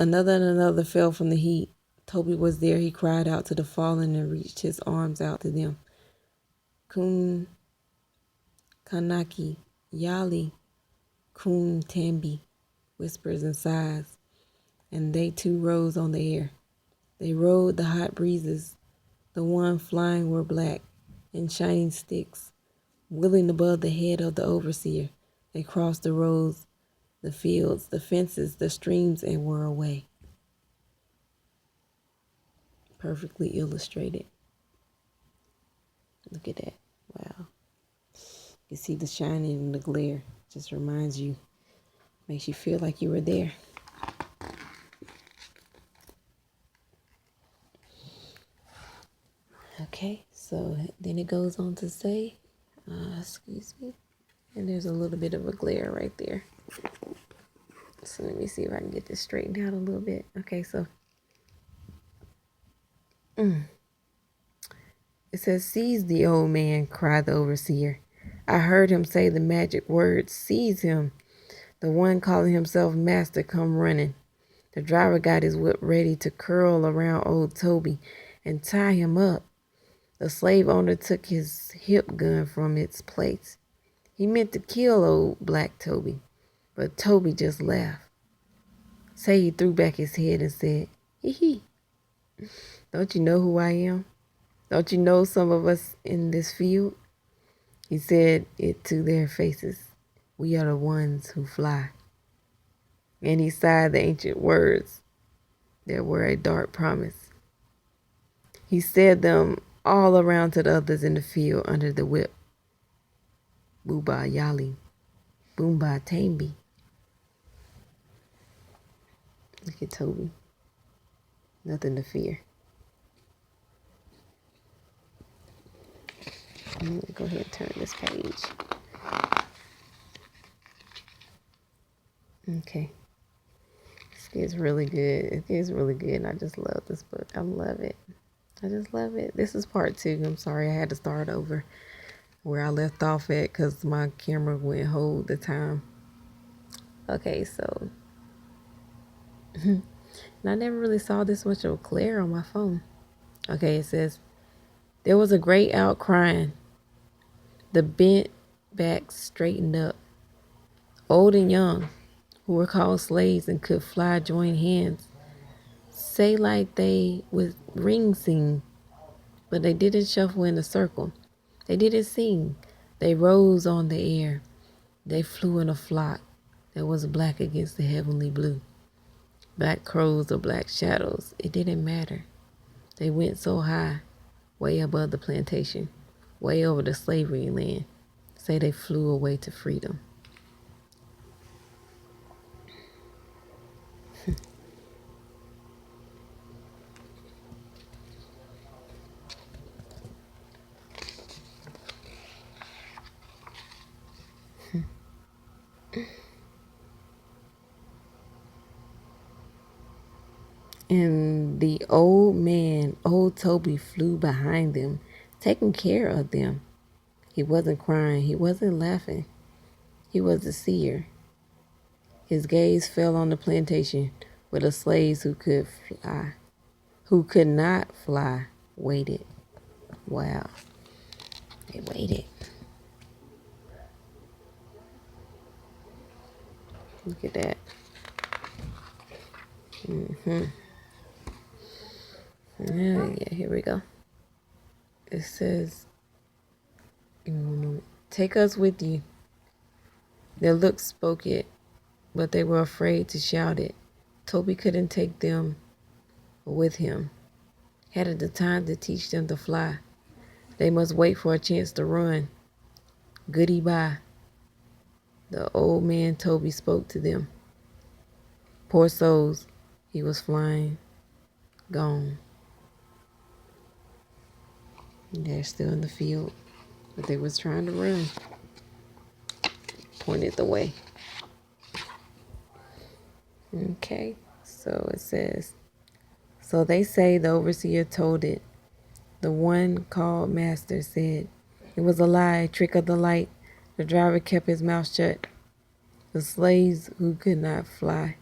Another and another fell from the heat. Toby was there. He cried out to the fallen and reached his arms out to them. Kun Kanaki, Yali, Kun Tambi, whispers and sighs, and they too rose on the air. They rode the hot breezes. The one flying were black and shining sticks, wheeling above the head of the overseer. They crossed the roads, the fields, the fences, the streams, and were away. Perfectly illustrated. Look at that. Wow. You see the shining and the glare. Just reminds you, makes you feel like you were there. Okay, so then it goes on to say, excuse me, and there's a little bit of a glare right there. So let me see if I can get this straightened out a little bit. Okay, so it says, "Seize the old man," cried the overseer. I heard him say the magic words, "Seize him." The one calling himself master come running. The driver got his whip ready to curl around old Toby and tie him up. The slave owner took his hip gun from its place. He meant to kill old black Toby, but Toby just laughed. Say he threw back his head and said, "Hee hee. Don't you know who I am? Don't you know some of us in this field?" He said it to their faces. "We are the ones who fly." And he sighed the ancient words that were a dark promise. He said them all around to the others in the field under the whip. Booba Yali, Boomba Tambi. Look at Toby. Nothing to fear. I'm going to go ahead and turn this page. Okay. This gets really good. It gets really good, and I just love this book. I love it. I just love it. This is part 2. I'm sorry I had to start over where I left off at because my camera wouldn't hold the time. Okay, so and I never really saw this much of a glare on my phone. Okay, it says, there was a great outcrying. The bent backs straightened up. Old and young, who were called slaves and could fly, joined hands. Say like they with ring sing, but they didn't shuffle in a circle. They didn't sing. They rose on the air. They flew in a flock that was black against the heavenly blue. Black crows or black shadows, it didn't matter. They went so high, way above the plantation, way over the slavery land. Say they flew away to freedom. And the old man, old Toby, flew behind them, taking care of them. He wasn't crying. He wasn't laughing. He was a seer. His gaze fell on the plantation where the slaves who could fly, who could not fly, waited. Wow. They waited. Look at that. Yeah, here we go. It says, take us with you. Their looks spoke it, but they were afraid to shout it. Toby couldn't take them with him. Hadn't the time to teach them to fly. They must wait for a chance to run. Goodie bye. The old man Toby spoke to them. Poor souls, he was flying, gone. They're still in the field, but they was trying to run. Pointed the way. Okay, so it says, so they say the overseer told it. The one called master said, it was a lie, trick of the light. The driver kept his mouth shut. The slaves who could not fly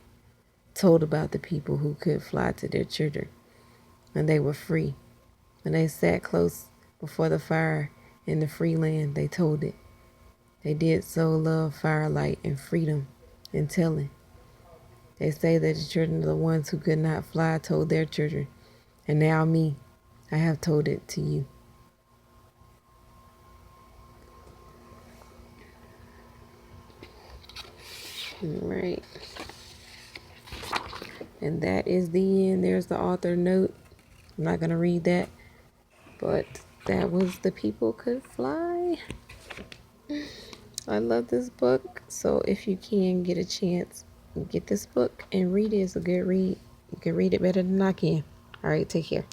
told about the people who could fly to their children when they were free. When they sat close before the fire in the free land, they told it. They did so love firelight and freedom and telling. They say that the children of the ones who could not fly told their children. And now me, I have told it to you. All right. And that is the end. There's the author note. I'm not going to read that. But that was The People Could Fly. I love this book. So if you can get a chance, get this book and read it. It's a good read. You can read it better than I can. All right, take care.